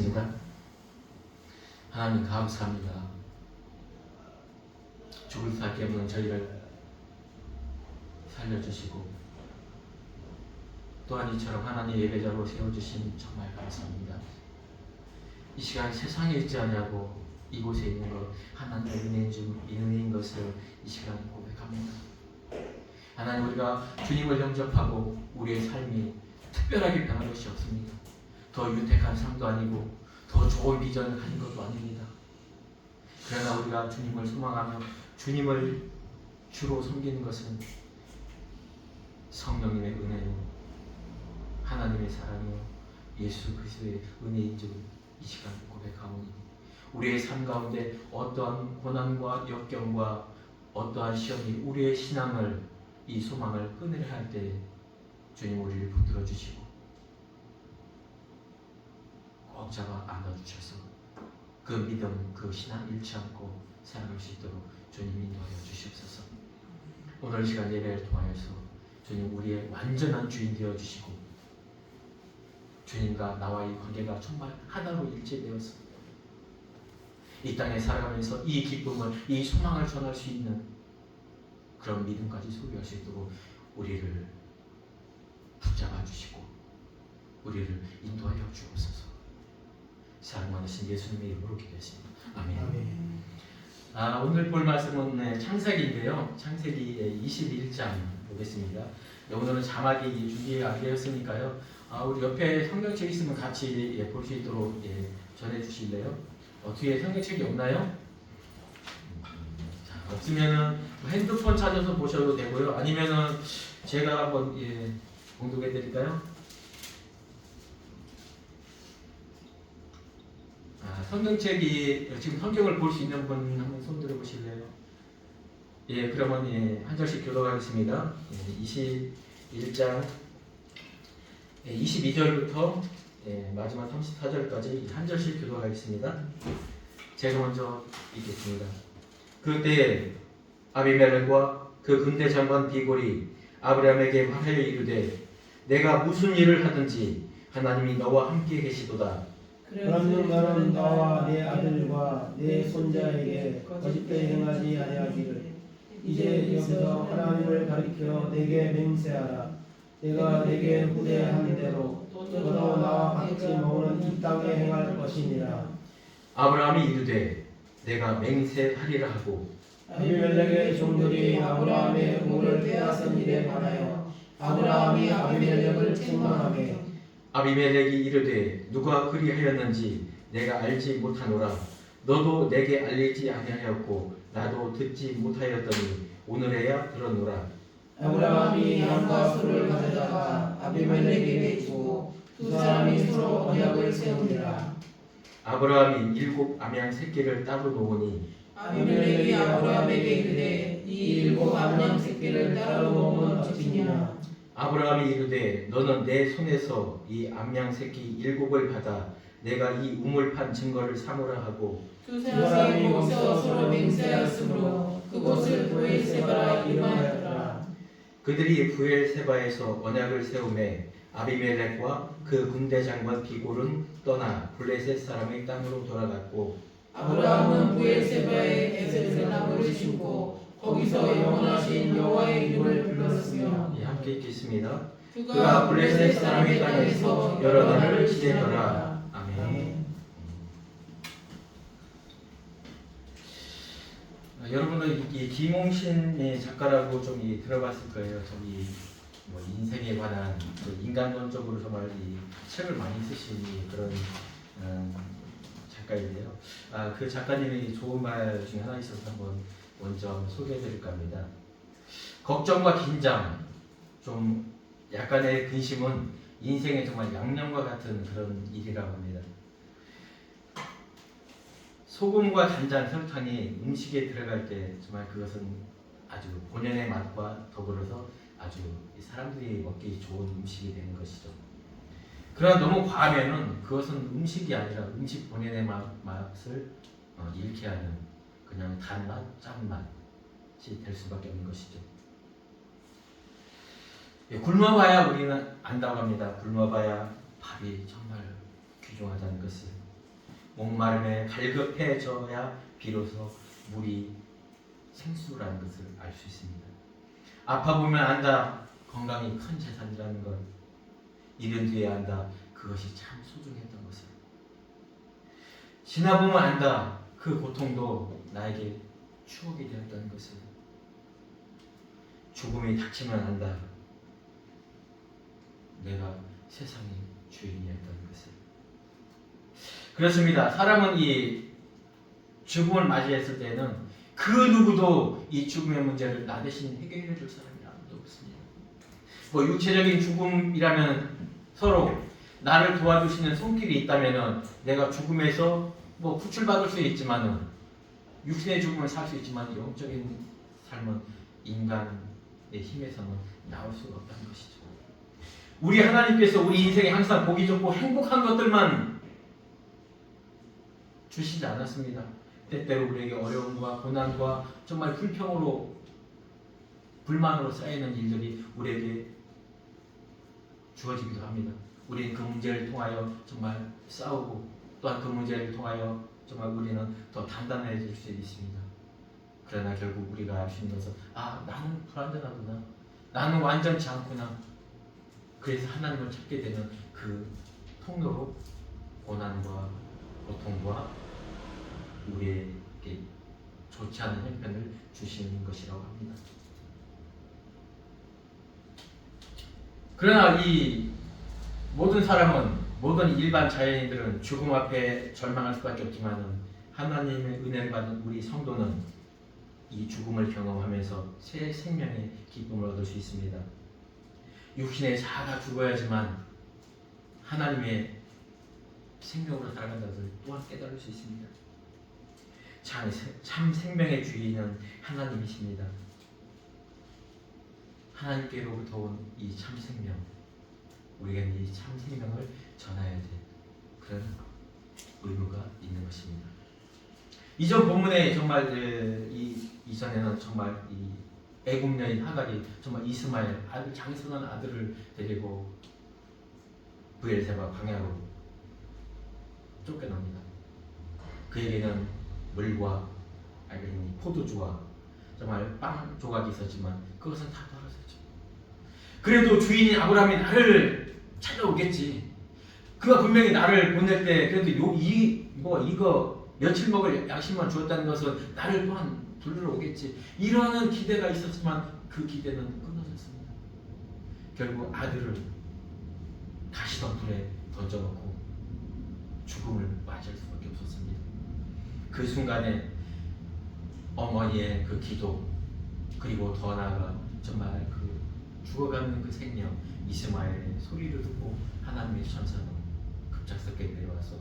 기도하겠습니다. 하나님 감사합니다. 죽을 수밖에 없는 저희를 살려주시고 또한 이처럼 하나님의 예배자로 세워주신 정말 감사합니다. 이 시간 세상에 있지 않냐고 이곳에 있는 것 하나님의 은혜인 것을 이 시간 고백합니다. 하나님, 우리가 주님을 영접하고 우리의 삶이 특별하게 변한 것이 없습니다. 더 유택한 삶도 아니고 더 좋은 비전을 가진 것도 아닙니다. 그러나 우리가 주님을 소망하며 주님을 주로 섬기는 것은 성령님의 은혜요 하나님의 사랑이요 예수 그리스도의 은혜인 줄 이 시간 고백하오니 우리의 삶 가운데 어떠한 고난과 역경과 어떠한 시험이 우리의 신앙을 이 소망을 끊으려 할 때 주님 우리를 붙들어 주시고 꼭 잡아 안아주셔서 그 믿음, 그 신앙 잃지 않고 살아갈 수 있도록 주님 인도하여 주시옵소서. 오늘 시간 예배를 통하여서 주님 우리의 완전한 주인 되어 주시고 주님과 나와의 관계가 정말 하나로 일치되어서 이 땅에 살아가면서 이 기쁨을, 이 소망을 전할 수 있는 그런 믿음까지 소유할 수 있도록 우리를 붙잡아 주시고 우리를 인도하여 주옵소서. 사랑 많으신 예수님의 이름으로 기도했습니다. 아멘. 오늘 볼 말씀은 창세기인데요. 창세기 21장 보겠습니다. 오늘은 자막이 준비 안 되었으니까요. 우리 옆에 성경책 있으면 같이 볼 수 있도록 전해 주실래요? 뒤에 성경책이 없나요? 자, 없으면은 핸드폰 찾아서 보셔도 되고요. 아니면은 제가 한번 봉독해 드릴까요? 성경책이 지금 성경을 볼 수 있는 분 한번 손 들어 보실래요? 그러면 한 절씩 교독하겠습니다. 21장 22절부터 마지막 34절까지 한 절씩 교독하겠습니다. 제가 먼저 읽겠습니다. 그때 아비멜렉과 그 군대 장관 비골이 아브라함에게 말하여 이르되 내가 무슨 일을 하든지 하나님이 너와 함께 계시도다. 그런즉 너는 너와 내 아들과 내 손자에게 거짓되이 행하지 아니하기를 이제 여기서 하나님을 가리켜 내게 맹세하라. 내가 내게 후대한 대로 너도 나와 같이 먹는 이 땅에 행할 것이니라. 아브라함이 이르되 내가 맹세하리라 하고 아비멜렉의 종들이 아브라함의 우물을 빼앗은 일에 관하여 아브라함이 아비멜렉을 책망하며 아비멜렉이 이르되 누가 그리하였는지 내가 알지 못하노라. 너도 내게 알리지 아니하였고 나도 듣지 못하였더니 오늘에야 들었노라. 아브라함이 양과 소를 가져다가 아비멜렉에게 주고 두 사람이 서로 언약을 세우니라. 아브라함이 7 암양 새끼를 따로 놓으니 아비멜렉이 아브라함에게 이르되 이 7 암양 새끼를 따로 놓으면 어찌냐. 아브라함이 이르되 너는 내 손에서 이 암양 새끼 7을 받아 내가 이 우물 판 증거를 삼으라 하고 두 사람이 거기서 서로 맹세하였으므로 그곳을 브엘세바라 이름하였더라. 그들이 브엘세바에서 언약을 세우매 아비멜렉과 그 군대 장관 비골은 떠나 블레셋 사람의 땅으로 돌아갔고 아브라함은 브엘세바에 에셀 나무를 심고 거기서 영원하신 여호와의 이름을 불렀으며 함께 읽겠습니다. 그가 블레셋 사람의 땅에서 여러 날을 지내더라. 아멘. 여러분은 이 김홍신 작가라고 좀 들어봤을 거예요. 저기 뭐 인생에 관한 인간론적으로 정말 이 책을 많이 쓰신 그런 작가인데요. 그 작가님의 좋은 말 중에 하나 있어서 한번 먼저 소개해드릴까 합니다. 걱정과 긴장, 좀 약간의 근심은 인생의 정말 양념과 같은 그런 일이라고 합니다. 소금과 간장, 설탕이 음식에 들어갈 때 정말 그것은 아주 본연의 맛과 더불어서 아주 사람들이 먹기 좋은 음식이 되는 것이죠. 그러나 너무 과하면은 그것은 음식이 아니라 음식 본연의 맛을 잃게 하는 그냥 단맛, 짠맛이 될 수밖에 없는 것이죠. 굶어봐야 우리는 안다고 합니다. 굶어봐야 밥이 정말 귀중하다는 것을. 목마름에 갈급해져야 비로소 물이 생수라는 것을 알 수 있습니다. 아파보면 안다. 건강이 큰 재산이라는 것. 이른 뒤에 안다. 그것이 참 소중했던 것을. 지나보면 안다. 그 고통도 나에게 추억이 되었다는 것을. 죽음이 닥치면 안다. 내가 세상의 주인이었다는 것을. 그렇습니다. 사람은 이 죽음을 맞이했을 때는 그 누구도 이 죽음의 문제를 나 대신 해결해 줄 사람이 아무도 없습니다. 뭐 육체적인 죽음이라면 서로 나를 도와주시는 손길이 있다면은 내가 죽음에서 뭐 구출받을 수 있지만은 육신의 죽음을 살 수 있지만 영적인 삶은 인간의 힘에서는 나올 수가 없다는 것이죠. 우리 하나님께서 우리 인생에 항상 보기 좋고 행복한 것들만 주시지 않았습니다. 때때로 우리에게 어려움과 고난과 정말 불평으로 불만으로 쌓이는 일들이 우리에게 주어지기도 합니다. 우리는 그 문제를 통하여 정말 싸우고 또한 그 문제를 통하여 정말 우리는 더 단단해질 수 있습니다. 그러나 결국 우리가 알 수 있는 것은 나는 불완전하구나. 나는 완전치 않구나. 그래서 하나님을 찾게 되는 그 통로로 고난과 고통과 우리에게 좋지 않은 형편을 주시는 것이라고 합니다. 그러나 이 모든 사람은, 모든 일반 자연인들은 죽음 앞에 절망할 수밖에 없지만 하나님의 은혜를 받은 우리 성도는 이 죽음을 경험하면서 새 생명의 기쁨을 얻을 수 있습니다. 육신의 자아가 죽어야지만 하나님의 생명으로 살아간다는 것을 또한 깨달을 수 있습니다. 참 생명의 주인은 하나님이십니다. 하나님께로부터 온 이 참 생명, 우리에게는 이 참 생명을 전해야 될 그런 의무가 있는 것입니다. 이전 본문에 정말 이전에는 정말 이 애굽 여인 하갈이 정말 이스마엘 아주 장성한 아들을 데리고 브엘세바 광야로 쫓겨납니다. 그에게는 물과 포도주와 정말 빵 조각이 있었지만 그것은 다 떨어졌죠. 그래도 주인인 아브라함이 나를 찾아오겠지. 그가 분명히 나를 보낼 때 그래도 이거 며칠 먹을 양식만 주었다는 것은 나를 또한 부르러 오겠지. 이러한 기대가 있었지만 그 기대는 끊어졌습니다. 결국 아들을 가시덤불에 던져놓고 죽음을 맞이할 수밖에 없었습니다. 그 순간에 어머니의 그 기도, 그리고 더 나아가 정말 그 죽어가는 그 생명 이스마엘의 소리를 듣고 하나님의 천사는 급작스럽게 내려와서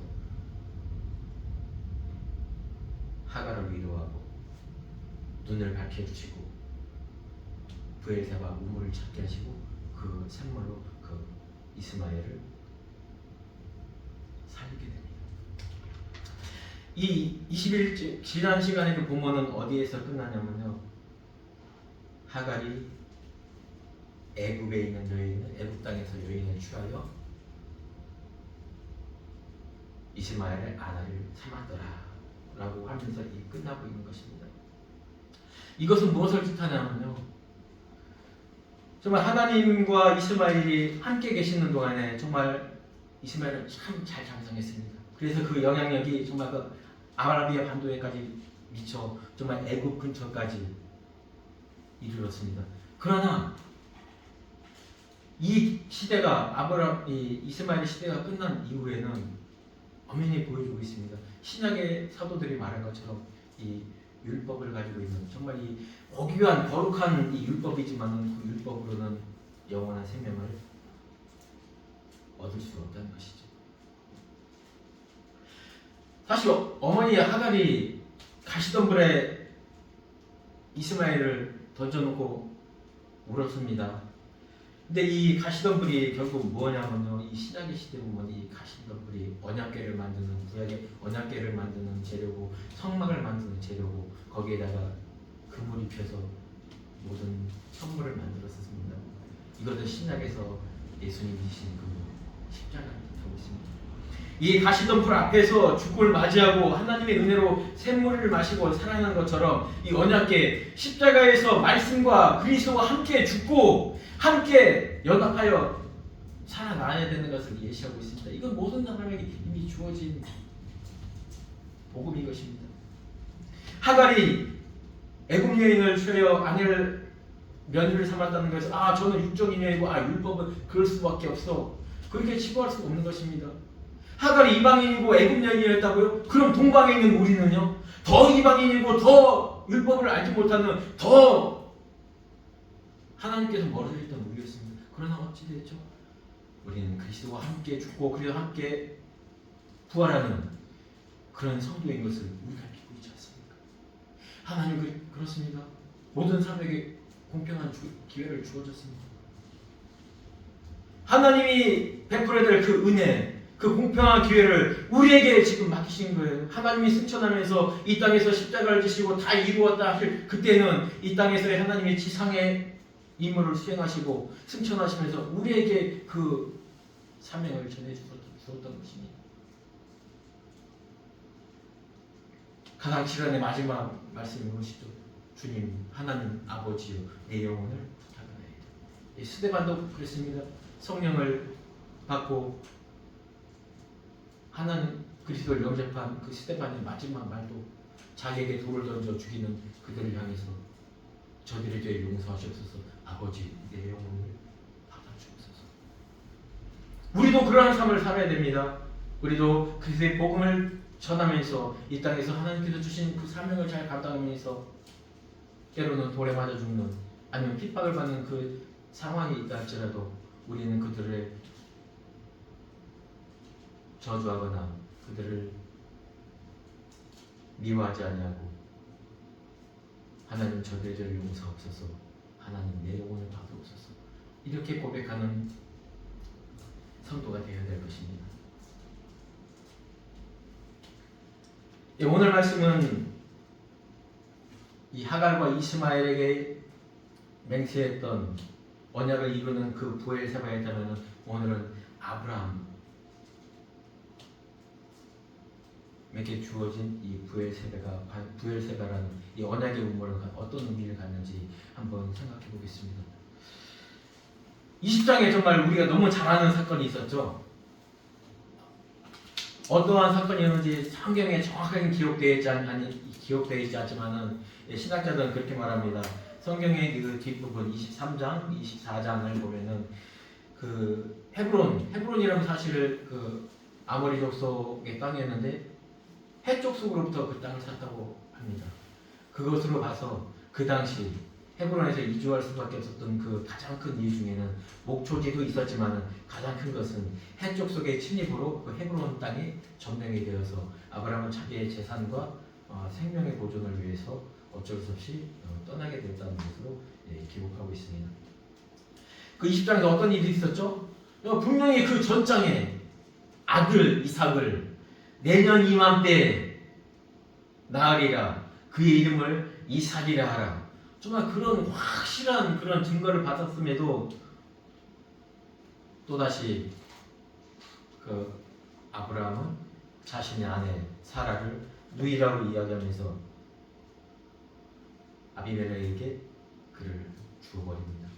하갈을 위로하고 눈을 밝혀주시고 브엘세바 우물을 찾게 하시고 그 샘물로 그 이스마엘을 살리게 됩니다. 이 20일 지난 시간에 그 본문은 어디에서 끝나냐면요, 하갈이 애굽에 있는 여인을, 애굽 땅에서 여인을 취하여 이스마엘의 아내를 삼았더라 라고 하면서 끝나고 있는 것입니다. 이것은 무엇을 뜻하냐면요, 정말 하나님과 이스마엘이 함께 계시는 동안에 정말 이스마엘은 참 잘 장성했습니다. 그래서 그 영향력이 정말 그 아라비아 반도에까지 미쳐 정말 애굽 근처까지 이르렀습니다. 그러나 이 시대가 이스마엘의 시대가 끝난 이후에는 엄연히 보여주고 있습니다. 신약의 사도들이 말한 것처럼 이 율법을 가지고 있는 정말 이 고귀한 거룩한 이 율법이지만은 그 율법으로는 영원한 생명을 얻을 수 없다는 것이죠. 사실 어머니 하갈이 가시덤불에 이스마엘을 던져놓고 울었습니다. 근데 이 가시덤불이 결국 뭐냐면요, 이 신약의 시대 보면 이 가시덤불이 언약궤를 만드는, 구약의 언약궤를 만드는 재료고 성막을 만드는 재료고 거기에다가 금을 입혀서 모든 선물을 만들었습니다. 이것은 신약에서 예수님이 지신 그 십자가를 뜻하고 있습니다. 이 가시덤불 앞에서 죽음을 맞이하고 하나님의 은혜로 샘물을 마시고 살아난 것처럼 이 언약궤 십자가에서 말씀과 그리스도와 함께 죽고 함께 연합하여 살아나야 되는 것을 예시하고 있습니다. 이건 모든 사람에게 이미 주어진 복음인 것입니다. 하갈이 애굽 여인을 취하여 아내를 며느리를 삼았다는 것에서 저는 육적인 여인이고 율법은 그럴 수밖에 없어, 그렇게 치부할 수 없는 것입니다. 하갈이 이방인이고 애굽 여인이었다고요? 그럼 동방에 있는 우리는요? 더 이방인이고 더 율법을 알지 못하는 더 하나님께서 멀어져 있던 우리였습니다. 그러나 어찌 됐죠? 우리는 그리스도와 함께 죽고 그리스도와 함께 부활하는 그런 성도인 것을 우리가 믿고 있지 않습니까? 하나님 그렇습니다. 모든 사람에게 공평한 기회를 주어졌습니다. 하나님이 베풀어야 될 그 은혜, 그 공평한 기회를 우리에게 지금 맡기신 거예요. 하나님이 승천하면서 이 땅에서 십자가를 지시고 다 이루었다 하실 그때는 이 땅에서의 하나님의 지상의 임무를 수행하시고 승천하시면서 우리에게 그 사명을 전해주었던 것입니다. 가상 시간의 마지막 말씀이 무엇이죠? 주님, 하나님 아버지요, 내 영혼을 부탁하나이다. 스데반도 그랬습니다. 성령을 받고 하나님 그리스도를 영접한 그 스데반의 마지막 말도 자기에게 돌을 던져 죽이는 그들을 향해서 저들의 죄 용서하시옵소서, 아버지 내 영혼을 받아주옵소서. 우리도 그러한 삶을 살아야 됩니다. 우리도 그리스도의 복음을 전하면서 이 땅에서 하나님께서 주신 그 사명을 잘 감당하면서 때로는 돌에 맞아 죽는 아니면 핍박을 받는 그 상황이 있다 할지라도 우리는 그들을 저주하거나 그들을 미워하지 아니하고 하나님 저들의 죄를 용서하옵소서, 하나님 내 영혼을 받으옵소서, 이렇게 고백하는 성도가 되어야 될 것입니다. 오늘 말씀은 이 하갈과 이스마엘에게 맹세했던 언약을 이루는 그 부엘세바에 따르면 오늘은 아브라함에게 주어진 이 부엘세바라는 이 언약의 우물은 어떤 의미를 갖는지 한번 생각해 보겠습니다. 20장에 정말 우리가 너무 잘 아는 사건이 있었죠. 어떠한 사건이었는지 성경에 정확하게 기록되어 있지 않지만은 신학자들은 그렇게 말합니다. 성경의 그 뒷부분 23장, 24장을 보면은 그 헤브론이라는 사실을 그 아모리 족속의 땅이었는데 해쪽 속으로부터 그 땅을 샀다고 합니다. 그것으로 봐서 그 당시 헤브론에서 이주할 수밖에 없었던 그 가장 큰 이유 중에는 목초지도 있었지만 가장 큰 것은 해쪽 속의 침입으로 그 헤브론 땅이 점령이 되어서 아브라함은 자기의 재산과 생명의 보존을 위해서 어쩔 수 없이 떠나게 됐다는 것으로 기록하고 있습니다. 그 20장에서 어떤 일이 있었죠? 분명히 그 전장에 아들 이삭을 내년 이맘때 낳으리라, 그의 이름을 이삭이라 하라. 정말 그런 확실한 그런 증거를 받았음에도 또다시 그 아브라함은 자신의 아내 사라를 누이라고 이야기하면서 아비멜렉에게 그를 주어버립니다.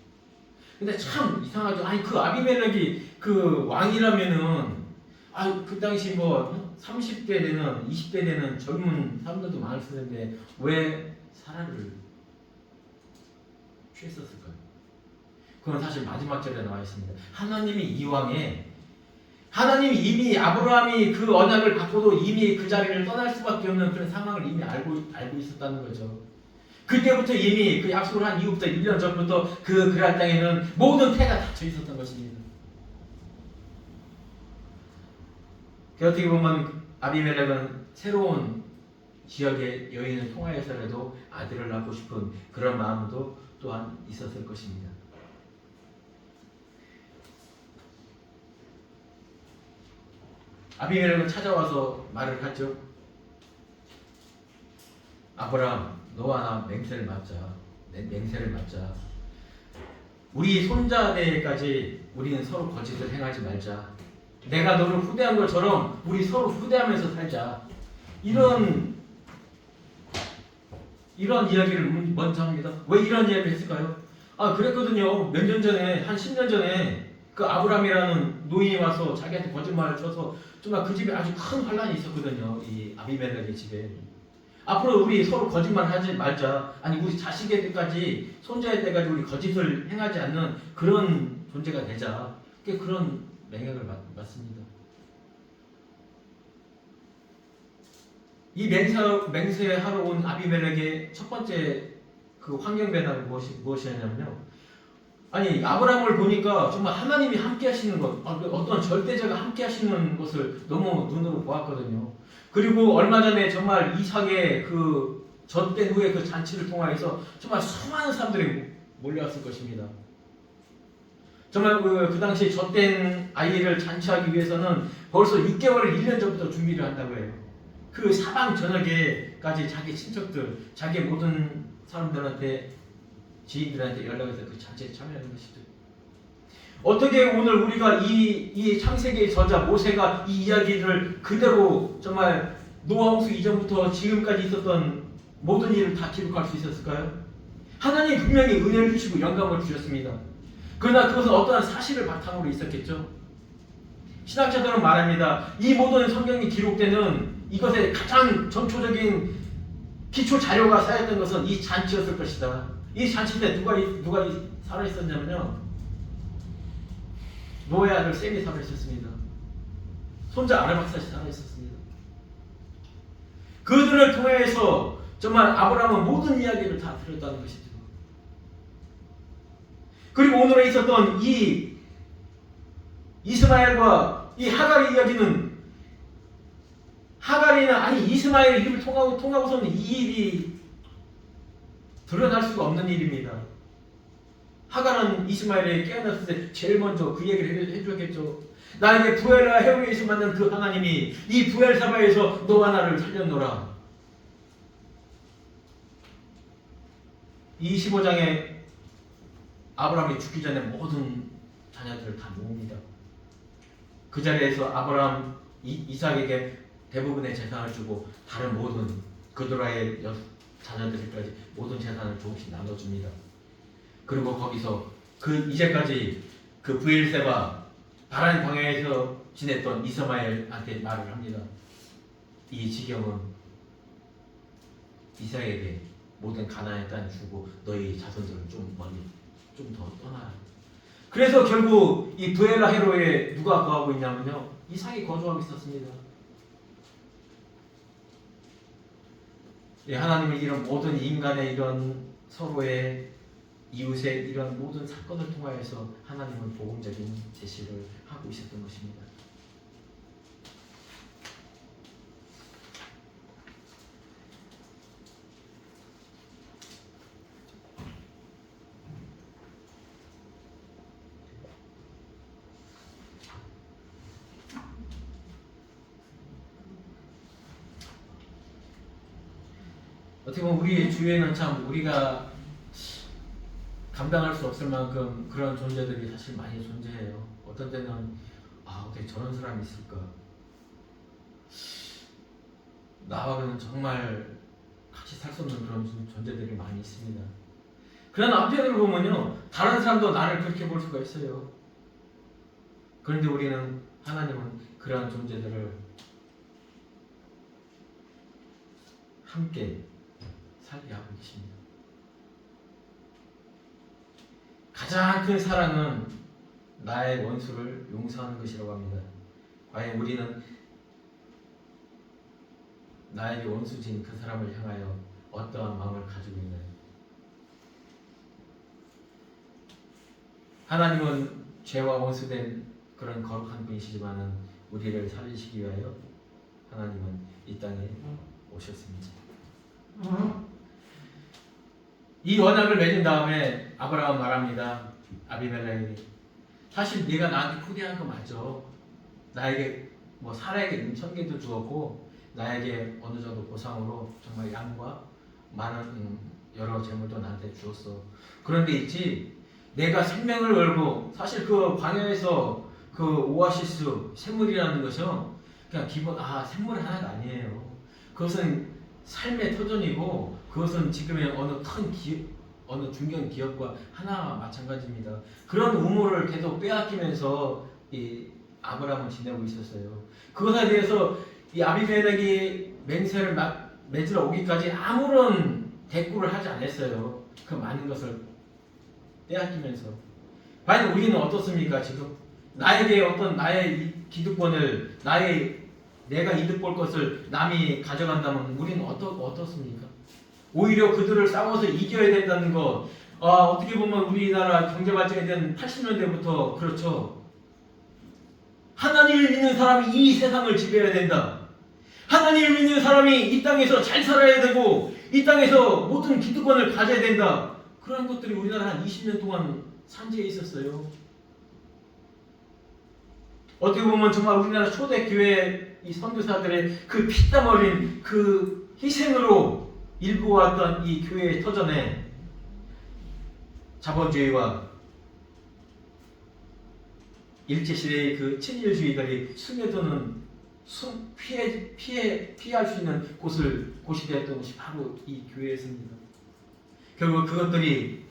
근데 참 이상하죠. 아니 그 아비멜렉이 그 왕이라면은 그 당시 뭐 30대 되는 20대 되는 젊은 사람들도 많을 텐데 왜 사라를 취했었을까요? 그건 사실 마지막 절에 나와 있습니다. 하나님이 이왕에 하나님이 이미 아브라함이 그 언약을 갖고도 이미 그 자리를 떠날 수밖에 없는 그런 상황을 이미 알고 있었다는 거죠. 그때부터 이미 그 약속을 한 이후부터 1년 전부터 그 그랄 땅에는 모든 태가 닫혀 있었던 것입니다. 어떻게 보면 아비멜렉은 새로운 지역의 여인을 통하여서라도 아들을 낳고 싶은 그런 마음도 또한 있었을 것입니다. 아비멜렉은 찾아와서 말을 하죠. 아브라함, 너와 나 맹세를 맺자. 우리 손자대까지 우리는 서로 거짓을 행하지 말자. 내가 너를 후대한 것처럼 우리 서로 후대하면서 살자. 이런 이야기를 먼저 합니다. 왜 이런 이야기를 했을까요? 그랬거든요. 몇 년 전에, 한 10년 전에 그 아브람이라는 노인이 와서 자기한테 거짓말을 쳐서 정말 그 집에 아주 큰 환란이 있었거든요. 이 아비멜렉의 집에. 앞으로 우리 서로 거짓말 하지 말자. 아니 우리 자식의 때까지, 손자의 때까지 우리 거짓을 행하지 않는 그런 존재가 되자. 그런 맹약을 받습니다. 이 맹세하러 온 아비멜렉의 첫 번째 그 환경 변화는 무엇이었냐면요. 아니 아브라함을 보니까 정말 하나님이 함께 하시는 것, 어떤 절대자가 함께 하시는 것을 너무 눈으로 보았거든요. 그리고 얼마 전에 정말 이삭의 그 젖된 후에 그 잔치를 통하여서 정말 수많은 사람들이 몰려왔을 것입니다. 정말 그 당시에 젖된 아이를 잔치하기 위해서는 벌써 6개월을 1년 전부터 준비를 한다고 해요. 그 사방 저녁에까지 자기 친척들, 자기 모든 사람들한테, 지인들한테 연락해서 그 잔치에 참여하는 것이죠. 어떻게 오늘 우리가 이 창세기의 저자 모세가 이 이야기를 그대로 정말 노아 홍수 이전부터 지금까지 있었던 모든 일을 다 기록할 수 있었을까요? 하나님 분명히 은혜를 주시고 영감을 주셨습니다. 그러나 그것은 어떠한 사실을 바탕으로 있었겠죠. 신학자들은 말합니다. 이 모든 성경이 기록되는 이것의 가장 전초적인 기초 자료가 쌓였던 것은 이 잔치였을 것이다. 이 잔치 때 누가 살아 있었냐면요. 노아의 아들 셈이 살아 있었습니다. 손자 아르박사시 살아 있었습니다. 그들을 통해서 정말 아브라함은 모든 이야기를 다 들었다는 것이죠. 그리고 오늘에 있었던 이 이스마엘과 이 하갈의 이야기는, 하갈이는 아니 이스마엘의 입을 통하고서는 이 일이 드러날 수가 없는 일입니다. 하갈은 이스마엘에게 깨어났을 때 제일 먼저 그 얘기를 해주겠죠. 나에게 부엘라 헤브에서 만난 그 하나님이 이 부엘사바에서 너와 나를 살렸노라. 이 15장에 아브라함이 죽기 전에 모든 자녀들을 다 모읍니다. 그 자리에서 아브라함, 이삭에게 대부분의 재산을 주고 다른 모든 그도라의 자녀들까지 모든 재산을 조금씩 나눠줍니다. 그리고 거기서 그 이제까지 그 브엘세바 바란 광야에서 지냈던 이스마엘한테 말을 합니다. 이 지경은 이삭에게 모든 가나안의 땅 주고 너희 자손들은 좀 멀리 좀 더 떠나라. 그래서 결국 이 브엘라 헤로에 누가 거하고 있냐면요, 이삭이 거주하고 있었습니다. 예, 하나님은 이런 모든 인간의 이런 서로의 이웃의 이런 모든 사건을 통하여서 하나님은 복음적인 제시를 하고 있었던 것입니다. 어떻게 보면 우리 주위에는 참 우리가 감당할 수 없을 만큼 그런 존재들이 사실 많이 존재해요. 어떤 때는 어떻게 저런 사람이 있을까? 나와는 정말 같이 살 수 없는 그런 존재들이 많이 있습니다. 그러나 한편으로 보면요, 다른 사람도 나를 그렇게 볼 수가 있어요. 그런데 우리는, 하나님은 그러한 존재들을 함께 살게 하고 계십니다. 가장 큰 사랑은 나의 원수를 용서하는 것이라고 합니다. 과연 우리는 나에게 원수진 그 사람을 향하여 어떠한 마음을 가지고 있나요? 하나님은 죄와 원수된 그런 거룩한 분이시지만은 우리를 살리시기 위하여 하나님은 이 땅에 오셨습니다. 이 언약을 맺은 다음에 아브라함 말합니다. 아비멜렉에게, 사실 네가 나한테 후대한 거 맞아. 나에게 사라에게 1000개도 주었고 나에게 어느 정도 보상으로 정말 양과 많은 여러 재물도 나한테 주었어. 그런데 있지, 내가 생명을 걸고, 사실 그 광야에서 그 오아시스 샘물이라는 것은 그냥 기본 샘물 하나가 아니에요. 그것은 삶의 터전이고 그것은 지금의 어느 중견 기업과 하나 마찬가지입니다. 그런 우물을 계속 빼앗기면서 이 아브라함은 지내고 있었어요. 그것에 대해서 이 아비멜렉이 맹세를 맺으러 오기까지 아무런 대꾸를 하지 않았어요. 그 많은 것을 빼앗기면서. 과연 우리는 어떻습니까? 지금 나에게 나의 이 기득권을 내가 이득 볼 것을 남이 가져간다면 우리는 어떻습니까? 오히려 그들을 싸워서 이겨야 된다는 것. 어떻게 보면 우리나라 경제 발전에 대한 80년대부터 그렇죠. 하나님을 믿는 사람이 이 세상을 지배해야 된다. 하나님을 믿는 사람이 이 땅에서 잘 살아야 되고 이 땅에서 모든 기득권을 가져야 된다. 그런 것들이 우리나라 한 20년 동안 산지에 있었어요. 어떻게 보면 정말 우리나라 초대 교회 이 선교사들의 그 피땀 흘린 그 희생으로 일구어왔던 이 교회의 터전에 자본주의와 일제시대의 그 친일주의들이 스며드는 피할 수 있는 곳이 되었던 것이 바로 이 교회였습니다. 결국 그것들이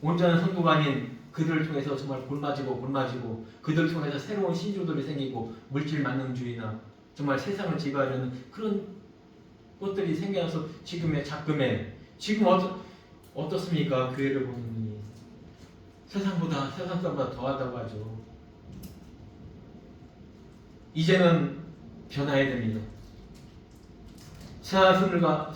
온전한 선교가 아닌 그들을 통해서 정말 골마지고 그들을 통해서 새로운 신조들이 생기고 물질 만능주의나 정말 세상을 지배하려는 그런 것들이 생겨서 지금 어떻습니까? 교회를 보는 눈이 세상 사람보다 더하다고 하죠. 이제는 변화해야 됩니다. 세상 사람들과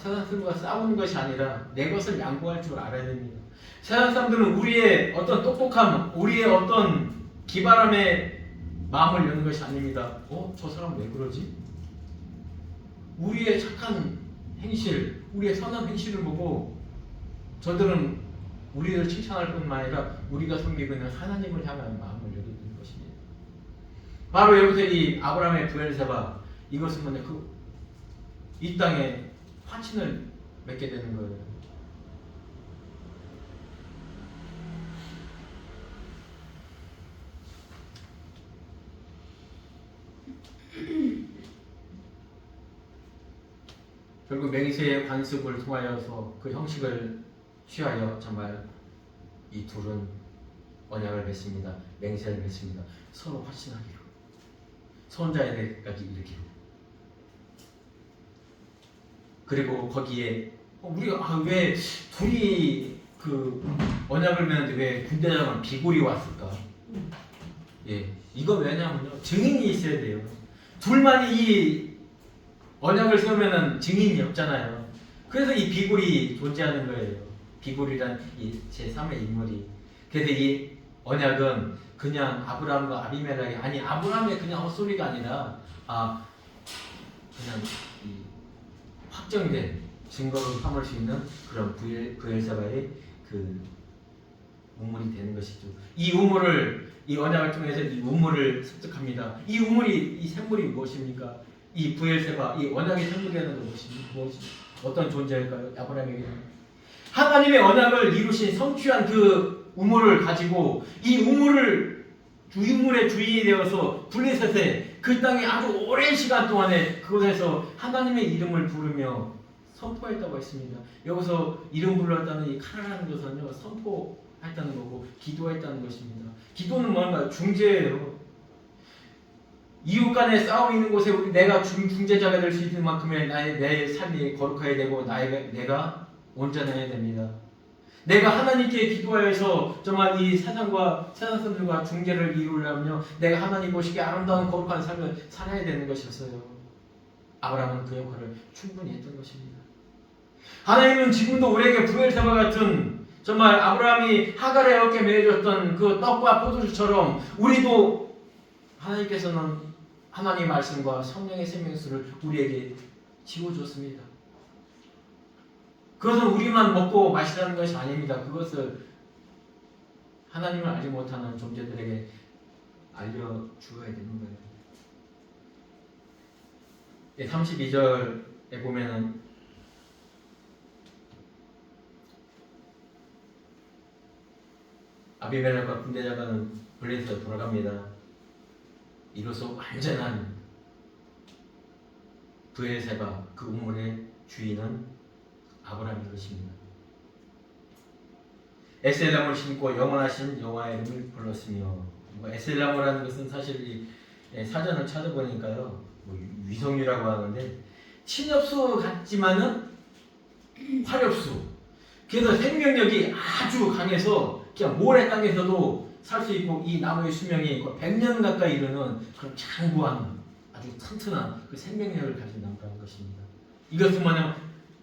싸우는 것이 아니라 내 것을 양보할 줄 알아야 됩니다. 세상 사람들은 우리의 어떤 똑똑함, 우리의 어떤 기발함에 마음을 여는 것이 아닙니다. 저 사람 왜 그러지? 우리의 착한 행실, 우리의 선한 행실을 보고 저들은 우리를 칭찬할 뿐만 아니라 우리가 섬기고 있는 하나님을 향한 마음을 열어두는 것입니다. 바로 여기서 이 아브라함의 브엘세바, 이것은 뭐냐, 이 땅에 화친을 맺게 되는 거예요. 결국 맹세의 관습을 통하여서 그 형식을 취하여 정말 이 둘은 언약을 맺습니다. 맹세를 맺습니다. 서로 화친하기로, 손자에게까지 이르기로. 그리고 거기에 우리가 왜 둘이 그 언약을 맺는데 왜 군대장은 비굴이 왔을까? 이거 왜냐면요, 증인이 있어야 돼요. 둘만이 이 언약을 세우면은 증인이 없잖아요. 그래서 이 비굴이 존재하는 거예요. 비굴이란 이 제3의 인물이. 그래서 이 언약은 그냥 아브라함과 아비멜렉이 아브라함의 그냥 헛소리가 아니라 그냥 이 확정된 증거로 삼을 수 있는 그런 브엘세바의 그 우물이 되는 것이죠. 이 언약을 통해서 이 우물을 습득합니다. 이 샘물이 무엇입니까? 이 브엘세바, 이 언약의 샘물이라는 것은 어떤 존재일까요? 아브라함에게는 하나님의 언약을 이루신 성취한 그 우물을 가지고 이 우물의 주인이 되어서 블레셋에 그 땅에 아주 오랜 시간 동안에 그곳에서 하나님의 이름을 부르며 선포했다고 했습니다. 여기서 이름 불렀다는 이 카라라는 것은요, 선포했다는 거고 기도했다는 것입니다. 기도는 뭔가 중재예요. 이웃 간의 싸움이 있는 곳에 내가 중재자가 될 수 있는 만큼의 내 삶이 거룩해야 되고 내가 온전해야 됩니다. 내가 하나님께 기도하여서 정말 이 세상 사람들과 중재를 이루려면 내가 하나님 보시기에 아름다운 거룩한 삶을 살아야 되는 것이었어요. 아브라함은 그 역할을 충분히 했던 것입니다. 하나님은 지금도 우리에게 브엘세바 같은 정말 아브라함이 하갈의 어깨에 매여졌던 그 떡과 포도주처럼 우리도 하나님께서는 하나님의 말씀과 성령의 생명수를 우리에게 지워줬습니다. 그것은 우리만 먹고 마시라는 것이 아닙니다. 그것을 하나님을 알지 못하는 존재들에게 알려주어야 되는 거예요. 32절에 보면은 아비멜렉과 군대장관은 블레셋으로 돌아갑니다. 이로써 완전한 브엘세바 그 우물의 주인은 아브라함인 것입니다. 에셀나무를 심고 영원하신 여호와의 이름을 불렀으며, 에셀나무라는 것은 사실 이 사전을 찾아보니까요, 위성류라고 하는데 침엽수 같지만은 화렵수. 그래서 생명력이 아주 강해서 그냥 모래 땅에서도 살 수 있고, 이 나무의 수명이 100년 가까이 이르는 그런 장구한 아주 튼튼한 그 생명력을 가진 나무라는 것입니다. 이것은 뭐냐면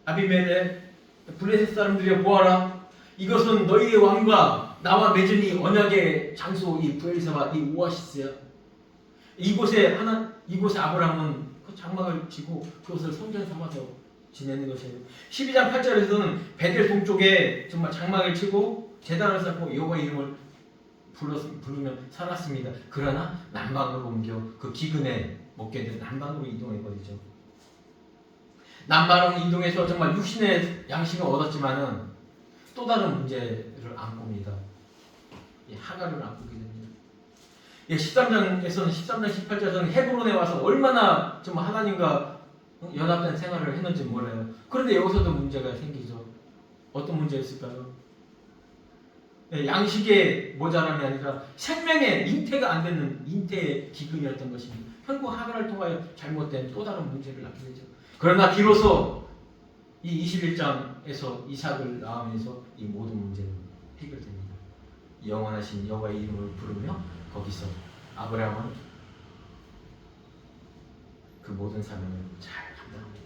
아비멜렉 블레셋 사람들이여 보아라, 이것은 너희의 왕과 나와 맺은 이 언약의 장소, 이 브엘세바, 이 오아시스야. 이곳에 아브라함은 그 장막을 치고 그것을 성전 삼아서 지내는 것이에요. 12장 8절에서는 베델 동쪽에 정말 장막을 치고 제단을 쌓고 여호와 이름을 부르며 살았습니다. 그러나 남방으로 옮겨 그 기근에 먹게 된 남방으로 이동해버리죠. 남방으로 이동해서 정말 육신의 양식을 얻었지만은 또 다른 문제를 안고 옵니다. 하갈을 안고 오게 됩니다. 13장 18절에서는 헤브론에 와서 얼마나 정말 하나님과 연합된 생활을 했는지 몰라요. 그런데 여기서도 문제가 생기죠. 어떤 문제였을까요? 양식의 모자람이 아니라 생명의 잉태가 안 되는 잉태의 기근이었던 것입니다. 결국 하갈을 통하여 잘못된 또 다른 문제를 낳게 되죠. 그러나 비로소 이 21장에서 이삭을 낳으면서 이 모든 문제는 해결됩니다. 영원하신 여호와의 이름을 부르며 거기서 아브라함은 그 모든 사명을 잘 감당합니다.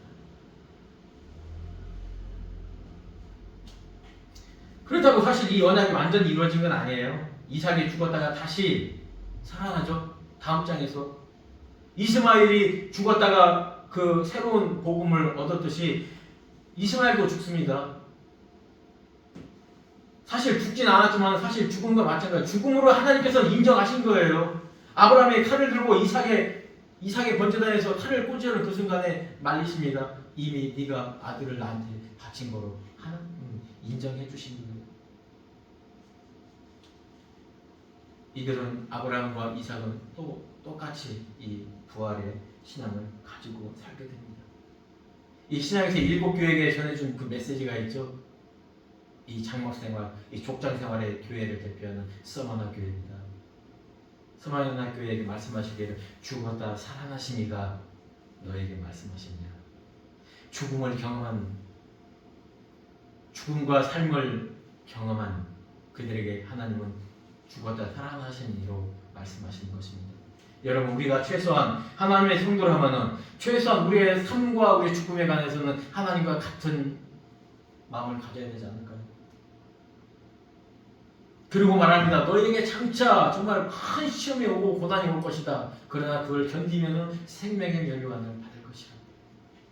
그렇다고 사실 이 언약이 완전히 이루어진 건 아니에요. 이삭이 죽었다가 다시 살아나죠. 다음 장에서 이스마엘이 죽었다가 그 새로운 복음을 얻었듯이 이스마엘도 죽습니다. 사실 죽진 않았지만 사실 죽음과 마찬가지, 죽음으로 하나님께서 인정하신 거예요. 아브라함이 칼을 들고 이삭의 번제단에서 칼을 꽂으려는 그 순간에 말리십니다. 이미 네가 아들을 나한테 바친 거로 하나님 인정해 주신 거예요. 이들은 아브라함과 이삭은 또 똑같이 이 부활의 신앙을 가지고 살게 됩니다. 이 신앙에서 7교회에게 전해준 그 메시지가 있죠. 이 장막생활, 이 족장생활의 교회를 대표하는 서머나 교회입니다. 서머나 교회에게 말씀하시기를 죽었다 살아나시니가 너에게 말씀하시니라. 죽음을 경험한, 죽음과 삶을 경험한 그들에게 하나님은 죽었다 살아나신 이로 말씀하시는 것입니다. 여러분, 우리가 최소한 하나님의 성도라면은 최소한 우리의 삶과 우리의 죽음에 관해서는 하나님과 같은 마음을 가져야 되지 않을까요? 그리고 말합니다. 너희에게 장차 정말 큰 시험이 오고 고난이 올 것이다. 그러나 그걸 견디면은 생명의 면류관을 받을 것이다.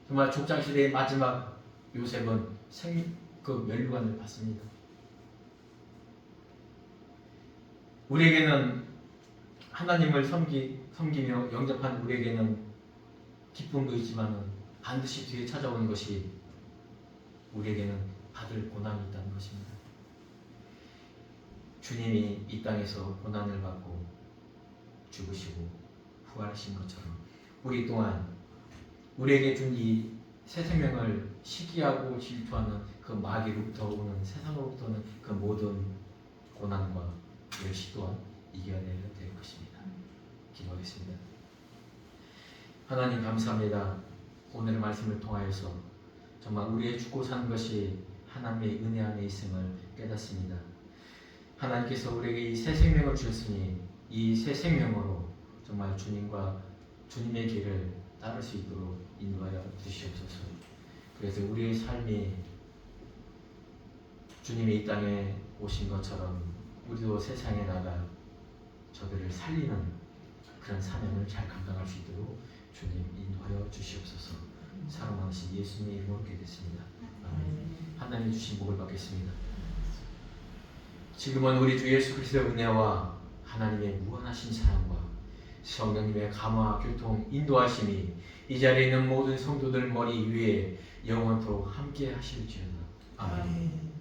정말 족장 시대의 마지막 요셉은 그 면류관을 받습니다. 우리에게는 하나님을 섬기며 영접한 우리에게는 기쁨도 있지만은 반드시 뒤에 찾아오는 것이 우리에게는 받을 고난이 있다는 것입니다. 주님이 이 땅에서 고난을 받고 죽으시고 부활하신 것처럼 우리 또한 우리에게 준 이 새 생명을 시기하고 질투하는 그 마귀로부터 오는 세상으로부터는 그 모든 고난과 멸시 또한 이겨내야 될 것입니다. 기도하겠습니다. 하나님 감사합니다. 오늘 말씀을 통하여서 정말 우리의 죽고 사는 것이 하나님의 은혜 안에 있음을 깨닫습니다. 하나님께서 우리에게 이 새 생명을 주셨으니 이 새 생명으로 정말 주님과 주님의 길을 따를 수 있도록 인도하여 주시옵소서. 그래서 우리의 삶이 주님이 이 땅에 오신 것처럼 우리도 세상에 나가 저들을 살리는 그런 사명을 잘 감당할 수 있도록 주님 인도하여 주시옵소서. 사랑하신 예수님의 이름으로 기도했습니다. 아멘. 하나님 주신 복을 받겠습니다. 지금은 우리 주 예수 그리스도의 은혜와 하나님의 무한하신 사랑과 성령님의 감화, 교통, 인도하심이 이 자리에 있는 모든 성도들 머리 위에 영원토록 함께 하실지어다. 아멘.